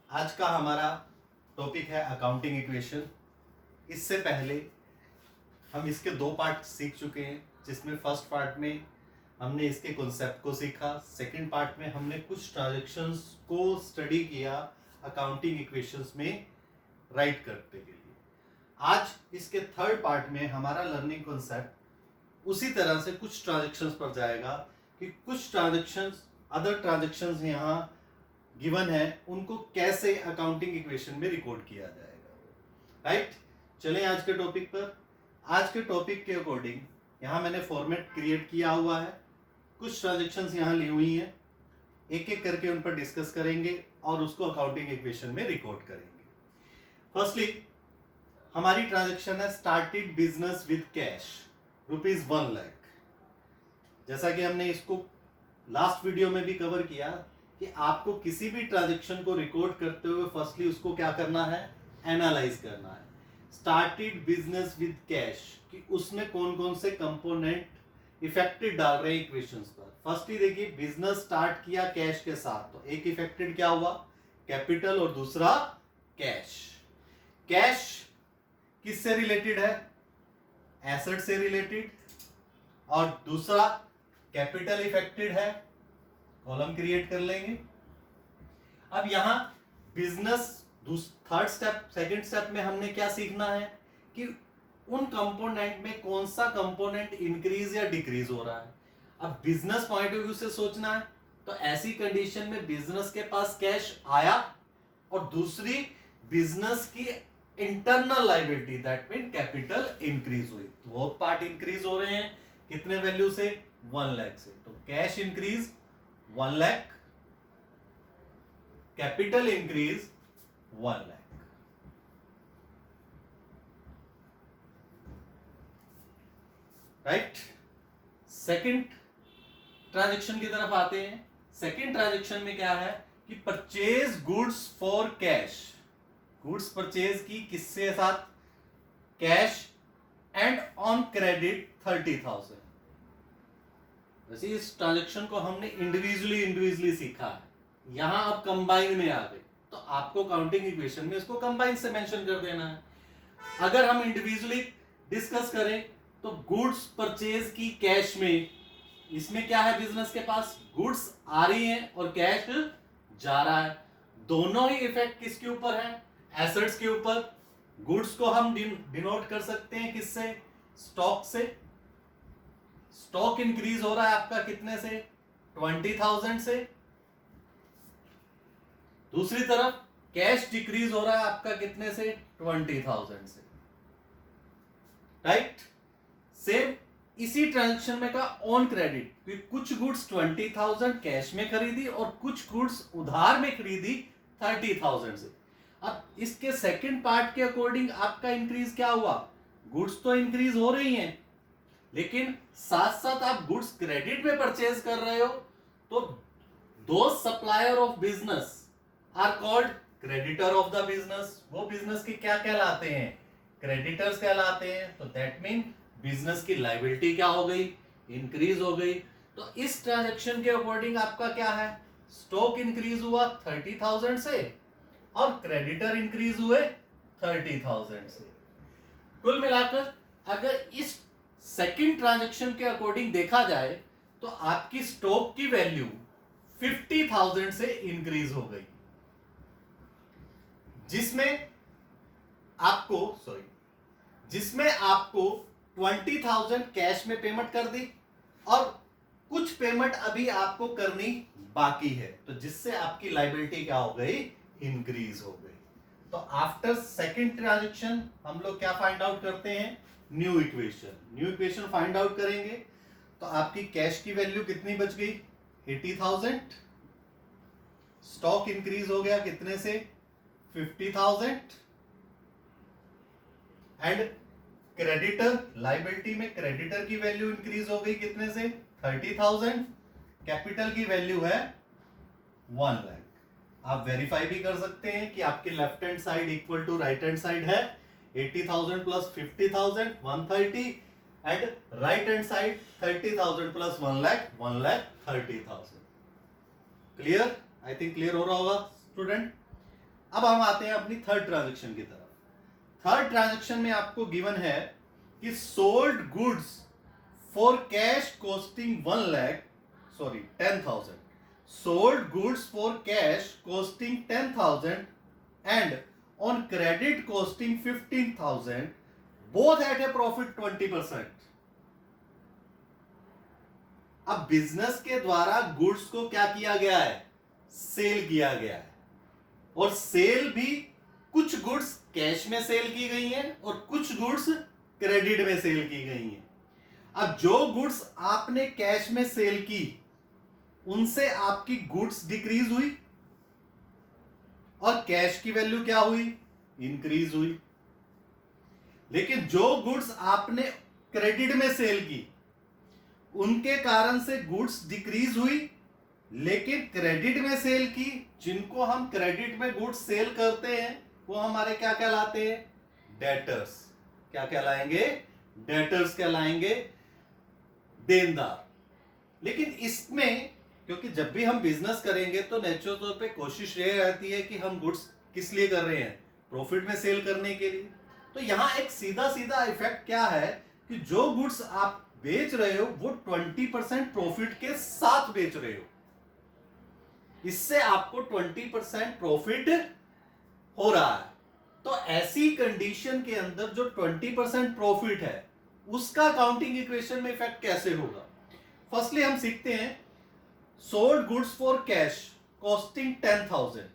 आज का हमारा टॉपिक है अकाउंटिंग इक्वेशन। इससे पहले हम इसके दो पार्ट सीख चुके हैं, जिसमें फर्स्ट पार्ट में हमने इसके कॉन्सेप्ट को सीखा, सेकंड पार्ट में हमने कुछ ट्रांजैक्शंस को स्टडी किया अकाउंटिंग इक्वेशंस में राइट करने के लिए। आज इसके थर्ड पार्ट में हमारा लर्निंग कॉन्सेप्ट उसी तरह से कुछ ट्रांजैक्शंस पर जाएगा कि कुछ ट्रांजैक्शंस अदर ट्रांजैक्शंस यहाँ गिवन है, उनको कैसे अकाउंटिंग इक्वेशन में रिकॉर्ड किया जाएगा। राइट, चलें आज के टॉपिक पर। आज के टॉपिक के अकॉर्डिंग यहाँ मैंने फॉर्मेट क्रिएट किया हुआ है, कुछ ट्रांजैक्शंस यहाँ ली हुई हैं, एक एक करके उन पर डिस्कस करेंगे और उसको अकाउंटिंग इक्वेशन में रिकॉर्ड करेंगे। फर्स्टली हमारी ट्रांजैक्शन है started business with cash ₹1 lakh. जैसा कि हमने इसको लास्ट वीडियो में भी कवर किया कि आपको किसी भी ट्रांजैक्शन को रिकॉर्ड करते हुए फर्स्टली उसको क्या करना है, एनालाइज करना है। स्टार्टेड बिजनेस विद कैश कि उसमें कौन कौन से कंपोनेंट इफेक्टेड डाल रहे हैं इक्वेशंस पर। फर्स्टली देखिए, बिजनेस स्टार्ट किया कैश के साथ, तो एक इफेक्टेड क्या हुआ, कैपिटल, और दूसरा कैश। कैश किससे रिलेटेड है, एसेट से रिलेटेड, और दूसरा कैपिटल इफेक्टेड है, कॉलम क्रिएट कर लेंगे। अब यहां business third step, second step में हमने क्या सीखना है कि उन कंपोनेंट में कौन सा कंपोनेंट इंक्रीज या डिक्रीज हो रहा है। अब बिजनेस पॉइंट ऑफ व्यू से सोचना है, तो ऐसी कंडीशन में बिजनेस के पास कैश आया और दूसरी बिजनेस की internal liability, that mean capital increase हुई। तो वो पार्ट इंक्रीज हो रहे हैं कितने वैल्यू से, 1 लाख से। तो cash increase 1 lakh, capital increase 1 lakh. Right, second transaction की तरफ आते हैं। सेकंड ट्रांजैक्शन में क्या है कि purchase goods for cash, goods purchase की किससे साथ, कैश, एंड ऑन क्रेडिट 30,000। वैसे इस ट्रांजैक्शन को हमने इंडिविजुअली सीखा है, यहां अब कंबाइन में आ गए, तो आपको काउंटिंग इक्वेशन में इसको कंबाइन से मेंशन कर देना है। अगर हम इंडिविजुअली डिस्कस करें तो गुड्स परचेज की कैश में, इसमें क्या है, बिजनेस के पास गुड्स आ रही हैं और कैश जा रहा है। दोनों ही इफेक्ट किसके ऊपर है, एसेट्स के ऊपर। गुड्स को हम डिनोट कर सकते हैं किससे, स्टॉक से। स्टॉक इंक्रीज हो रहा है आपका कितने से, 20,000 से। दूसरी तरफ कैश डिक्रीज हो रहा है आपका कितने से, 20,000 से। राइट, सेम इसी ट्रांजैक्शन में का ऑन क्रेडिट, कुछ गुड्स 20,000 कैश में खरीदी और कुछ गुड्स उधार में खरीदी 30,000 से। अब इसके सेकंड पार्ट के अकॉर्डिंग आपका इंक्रीज क्या हुआ, गुड्स तो इंक्रीज हो रही हैं, लेकिन साथ साथ आप गुड्स क्रेडिट में परचेज कर रहे हो, तो दो supplier of business are called creditor of the business. वो बिजनेस के क्या कहलाते हैं, क्रेडिटर्स कहलाते हैं। तो दैट मीन बिजनेस की लायबिलिटी क्या हो गई, इंक्रीज हो गई। तो इस ट्रांजैक्शन के अकॉर्डिंग आपका क्या है, स्टॉक इंक्रीज हुआ 30,000 से और क्रेडिटर इंक्रीज हुए 30,000 से। कुल मिलाकर अगर इस सेकंड ट्रांजैक्शन के अकॉर्डिंग देखा जाए तो आपकी स्टॉक की वैल्यू 50,000 से इंक्रीज हो गई, जिसमें आपको 20,000 कैश में पेमेंट कर दी और कुछ पेमेंट अभी आपको करनी बाकी है, तो जिससे आपकी लायबिलिटी क्या हो गई, इंक्रीज हो गई। तो आफ्टर सेकंड ट्रांजैक्शन हम लोग क्या फाइंड आउट करते हैं, न्यू इक्वेशन फाइंड आउट करेंगे। तो आपकी कैश की वैल्यू कितनी बच गई, 80,000। स्टॉक इंक्रीज हो गया कितने से, 50,000। एंड क्रेडिटर, लायबिलिटी में क्रेडिटर की वैल्यू इंक्रीज हो गई कितने से, 30,000। कैपिटल की वैल्यू है 1 लाख। आप वेरीफाई भी कर सकते हैं कि आपके left hand side equal to right hand side है, 80,000 plus 50,000 130, and right hand side 30,000 plus 1 lakh 1,30,000। Clear, I think clear हो रहा होगा स्टूडेंट। अब हम आते हैं अपनी थर्ड ट्रांजैक्शन की तरफ। थर्ड ट्रांजैक्शन में आपको गिवन है कि sold goods for cash costing 10,000, sold goods for cash costing 10,000 and on credit costing 15,000, both at a profit 20%. अब बिजनेस के द्वारा गुड्स को क्या किया गया है, सेल किया गया है, और सेल भी कुछ गुड्स कैश में सेल की गई हैं और कुछ गुड्स क्रेडिट में सेल की गई हैं। अब जो गुड्स आपने कैश में सेल की उनसे आपकी गुड्स डिक्रीज हुई और कैश की वैल्यू क्या हुई, इंक्रीज हुई। लेकिन जो गुड्स आपने क्रेडिट में सेल की उनके कारण से गुड्स डिक्रीज हुई, लेकिन क्रेडिट में सेल की, जिनको हम क्रेडिट में गुड्स सेल करते हैं वो हमारे क्या कहलाते हैं, डेटर्स। क्या कहलाएंगे, डेटर्स कहलाएंगे, देनदार। लेकिन इसमें क्योंकि जब भी हम बिजनेस करेंगे तो नेचुरल तौर पे कोशिश ये रहती है कि हम गुड्स किस लिए कर रहे हैं, प्रॉफिट में सेल करने के लिए। तो यहां एक सीधा सीधा इफेक्ट क्या है कि जो गुड्स आप बेच रहे हो वो 20% प्रॉफिट के साथ बेच रहे हो, इससे आपको 20% प्रॉफिट हो रहा है। तो ऐसी कंडीशन के अंदर जो 20% प्रॉफिट है उसका अकाउंटिंग इक्वेशन में इफेक्ट कैसे होगा। फर्स्टली हम सीखते हैं, sold goods for cash costing 10,000,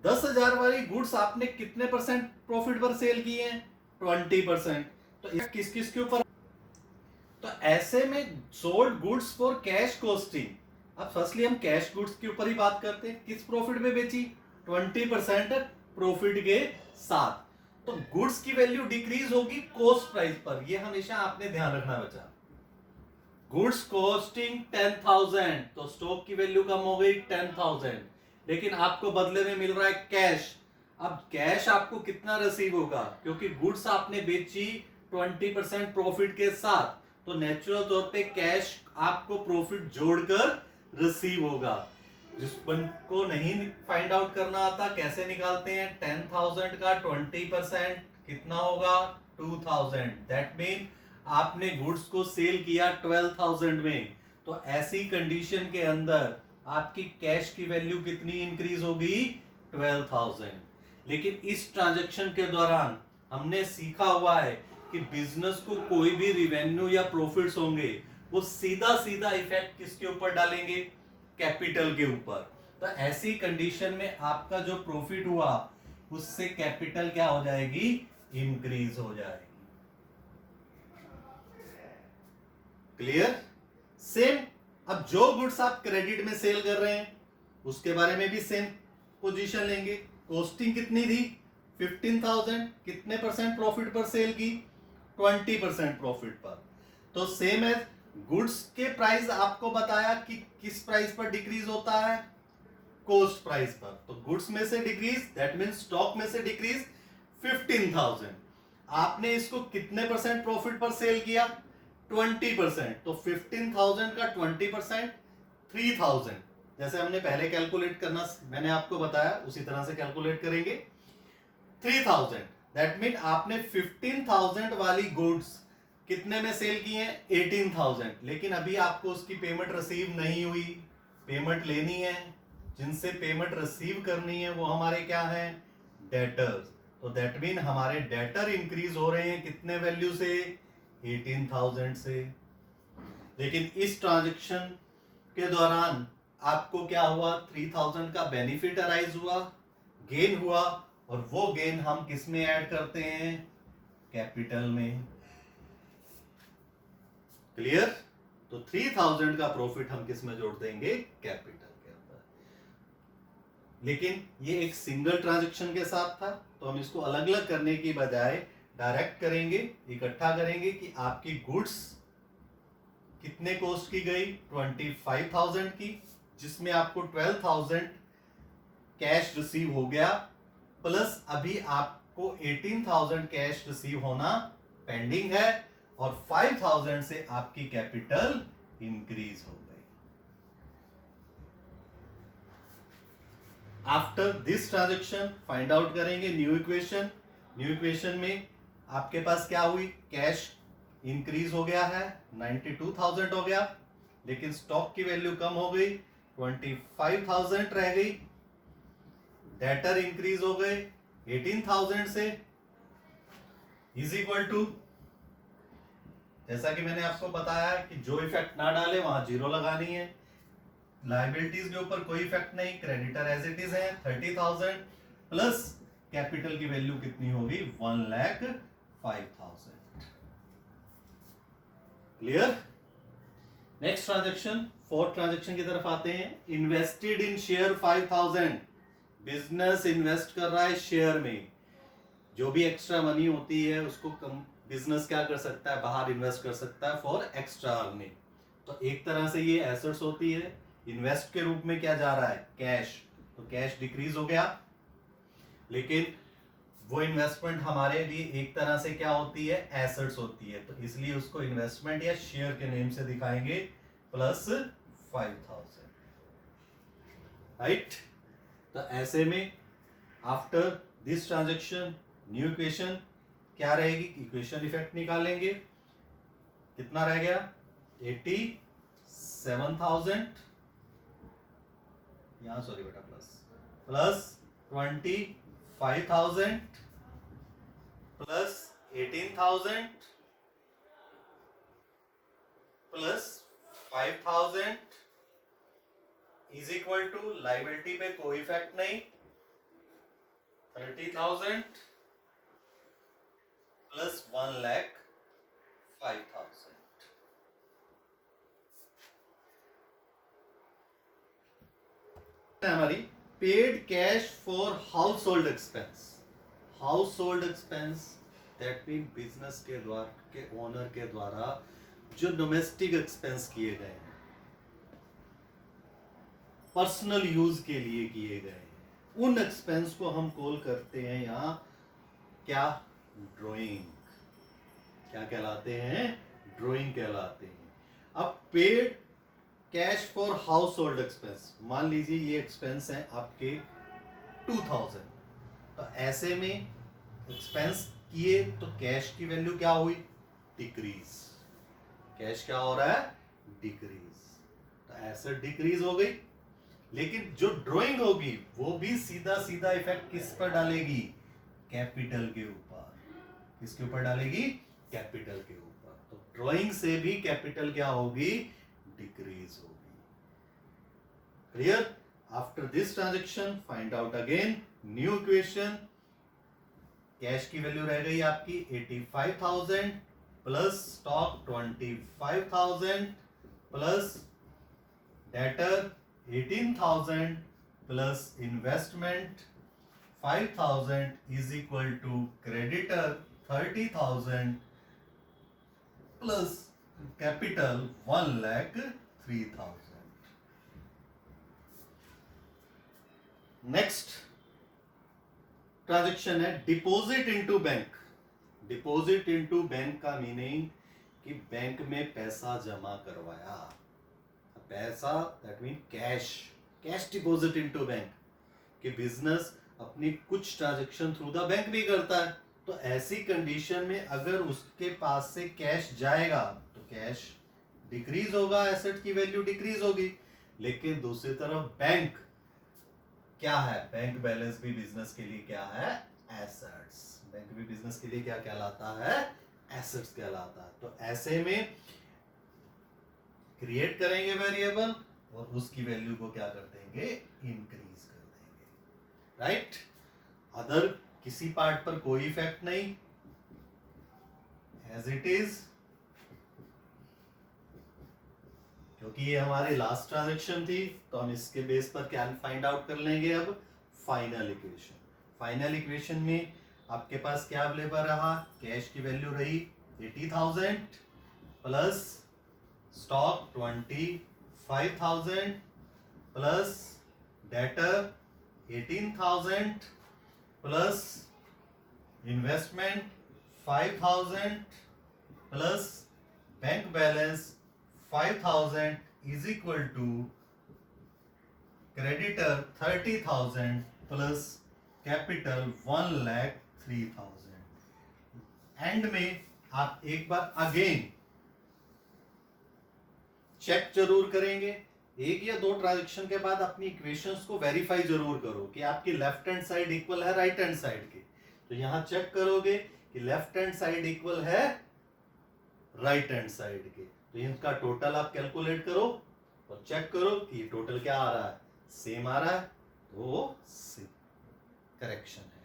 10,000 वाली गुड्स आपने कितने परसेंट प्रॉफिट पर सेल किए हैं, 20%। तो किस किस के ऊपर, तो ऐसे में sold goods for cash costing, अब फर्स्टली हम कैश गुड्स के ऊपर ही बात करते हैं, किस प्रॉफिट में बेची, 20% प्रॉफिट के साथ। तो गुड्स की वैल्यू डिक्रीज होगी कॉस्ट प्राइस पर, यह हमेशा आपने ध्यान रखना बचा। गुड्स कॉस्टिंग 10,000 तो स्टॉक की वैल्यू कम हो गई 10,000, लेकिन आपको बदले में मिल रहा है कैश। अब कैश आपको कितना रिसीव होगा, क्योंकि गुड्स आपने बेची 20% प्रॉफिट के साथ, तो नेचुरल तौर पे कैश आपको प्रॉफिट जोड़कर रिसीव होगा। जिसको नहीं फाइंड आउट करना आता कैसे निकालते हैं, 10,000 का 20% कितना होगा, 2,000। दैट मीन आपने गुड्स को सेल किया 12,000 में, तो ऐसी कंडीशन के अंदर आपकी कैश की वैल्यू कितनी इंक्रीज होगी, 12,000। लेकिन इस ट्रांजैक्शन के दौरान हमने सीखा हुआ है कि बिजनेस को कोई भी रिवेन्यू या प्रॉफिट्स होंगे वो सीधा सीधा इफेक्ट किसके ऊपर डालेंगे, कैपिटल के ऊपर। तो ऐसी कंडीशन में आपका जो प्रॉफिट हुआ उससे कैपिटल क्या हो जाएगी, इंक्रीज हो जाएगी। क्लियर। सेम, अब जो गुड्स आप क्रेडिट में सेल कर रहे हैं उसके बारे में भी सेम पोजीशन लेंगे। कॉस्टिंग कितनी थी, 15,000, कितने परसेंट प्रॉफिट पर सेल की, 20% प्रॉफिट पर। तो सेम एज गुड्स के प्राइस आपको बताया कि किस प्राइस पर डिक्रीज होता है, कॉस्ट प्राइस पर। तो गुड्स में से डिक्रीज, दैट मींस स्टॉक में से डिक्रीज 15,000। आपने इसको कितने परसेंट प्रॉफिट पर सेल किया, 20%। तो 15,000 का 20% 3,000। जैसे हमने पहले कैलकुलेट करना मैंने आपको बताया उसी तरह से कैलकुलेट करेंगे। 3,000 दैट मीन आपने 15,000 वाली गुड्स कितने में सेल की हैं, 18,000। लेकिन अभी आपको उसकी पेमेंट रिसीव नहीं हुई, पेमेंट लेनी है। जिनसे पेमेंट रिसीव करनी है वो हमारे क्या हैं, डेटर्स। तो दैट मीन हमारे डेटर इंक्रीज हो रहे हैं कितने वैल्यू से, 18,000 से। लेकिन इस ट्रांजैक्शन के दौरान आपको क्या हुआ, 3,000 का बेनिफिट अराइज हुआ, गेन हुआ, और वो गेन हम किस में ऐड करते हैं, कैपिटल में। क्लियर। तो 3,000 का प्रॉफिट हम किस में जोड़ देंगे, कैपिटल के अंदर। लेकिन ये एक सिंगल ट्रांजैक्शन के साथ था, तो हम इसको अलग अलग करने की बजाय डायरेक्ट करेंगे, इकट्ठा करेंगे कि आपकी गुड्स कितने कॉस्ट की गई, 25,000 की, जिसमें आपको 12,000 कैश रिसीव हो गया, प्लस अभी आपको 18,000 कैश रिसीव होना पेंडिंग है, और 5,000 से आपकी कैपिटल इंक्रीज हो गई। After this transaction find out करेंगे न्यू इक्वेशन। न्यू इक्वेशन में आपके पास क्या हुई, कैश इंक्रीज हो गया है 92,000 हो गया, लेकिन स्टॉक की वैल्यू कम हो गई 25,000 रह गई। डेटर इंक्रीज हो गए 18,000 से, इज इक्वल टू, जैसा कि मैंने आपको बताया कि जो इफेक्ट ना डाले वहां जीरो लगानी है। लायबिलिटीज के ऊपर कोई इफेक्ट नहीं, क्रेडिटर एज इट इज है 30,000 प्लस कैपिटल की वैल्यू कितनी होगी 1,05,000। Clear. Next transaction, fourth transaction की तरफ आते हैं। Invested in share 5,000, business invest कर रहा है शेयर में। जो भी एक्स्ट्रा मनी होती है उसको बिजनेस क्या कर सकता है, बाहर इन्वेस्ट कर सकता है फॉर एक्स्ट्रा अर्निंग। तो एक तरह से ये एसेट्स होती है। इन्वेस्ट के रूप में क्या जा रहा है, कैश, तो कैश डिक्रीज हो गया, लेकिन वो इन्वेस्टमेंट हमारे लिए एक तरह से क्या होती है, एसेट्स होती है, तो इसलिए उसको इन्वेस्टमेंट या शेयर के नेम से दिखाएंगे प्लस 5,000, राइट। तो ऐसे में after this transaction new equation क्या रहेगी, इक्वेशन इफेक्ट निकालेंगे, कितना रह गया 87,000, यहां सॉरी बेटा plus 25,000 plus 18,000 plus 5,000 is equal to, liability पे कोई इफेक्ट नहीं, 30,000 प्लस 1,05,000। हमारी paid cash for household expense. Household expense that mean business के द्वारा, के ओनर के द्वारा जो डोमेस्टिक एक्सपेंस किए गए हैं, पर्सनल यूज के लिए किए गए हैं, उन एक्सपेंस को हम कॉल करते हैं यहाँ क्या, ड्राइंग। क्या कहलाते हैं, ड्राइंग कहलाते हैं। अब paid cash for household expense, मान लीजिए ये एक्सपेंस है आपके 2,000, तो ऐसे में एक्सपेंस किए तो कैश की वैल्यू क्या हुई, डिक्रीज। कैश क्या हो रहा है, डिक्रीज, तो एसेट डिक्रीज हो गई। लेकिन जो ड्राइंग होगी वो भी सीधा सीधा इफेक्ट किस पर डालेगी, कैपिटल के ऊपर। किसके ऊपर डालेगी, कैपिटल के ऊपर। तो ड्राइंग से भी कैपिटल क्या होगी, डिक्रीज होगी। Clear. After this transaction find out again new equation. Cash की वैल्यू रह गई आपकी 85,000 plus stock 25,000 plus debtor 18,000 plus investment 5,000 is equal to creditor 30,000 plus capital 1,03,000। Next transaction है deposit into bank. Deposit into bank का meaning कि bank में पैसा जमा करवाया, पैसा that mean cash, cash deposit into bank. कि बिजनेस अपनी कुछ ट्रांजेक्शन थ्रू द बैंक भी करता है, तो ऐसी कंडीशन में अगर उसके पास से कैश जाएगा तो कैश डिक्रीज होगा, एसेट की वैल्यू डिक्रीज होगी। लेकिन दूसरी तरफ बैंक क्या है, बैंक बैलेंस भी बिजनेस के लिए क्या है, एसेट्स। बैंक भी बिजनेस के लिए क्या कहलाता है, एसेट्स कहलाता है। तो ऐसे में क्रिएट करेंगे वेरिएबल और उसकी वैल्यू को क्या कर देंगे, इंक्रीज कर देंगे, राइट। अदर किसी पार्ट पर कोई इफेक्ट नहीं, एज इट इज, क्योंकि ये हमारी लास्ट ट्रांजेक्शन थी, तो हम इसके बेस पर क्या फाइंड आउट कर लेंगे अब, फाइनल इक्वेशन। फाइनल इक्वेशन में आपके पास क्या अवेलेबल रहा, कैश की वैल्यू रही 80,000 plus stock 25,000 plus debtor 18,000 plus investment 5,000 plus bank balance 5,000 is equal to creditor 30,000 plus capital 1,03,000। And में आप एक बार अगेन चेक जरूर करेंगे, एक या दो ट्रांजेक्शन के बाद अपनी इक्वेशंस को वेरीफाई जरूर करो कि आपकी लेफ्ट हैंड साइड इक्वल है राइट हैंड साइड के। तो यहां चेक करोगे कि लेफ्ट हैंड साइड इक्वल है राइट हैंड साइड के, तो इनका टोटल आप कैलकुलेट करो और चेक करो कि ये टोटल क्या आ रहा है, सेम आ रहा है, तो करेक्शन है।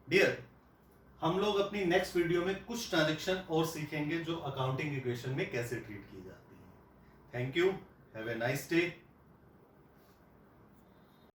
डियर, हम लोग अपनी नेक्स्ट वीडियो में कुछ ट्रांजेक्शन और सीखेंगे जो अकाउंटिंग इक्वेशन में कैसे ट्रीट की जाती है। Thank you, have a nice day.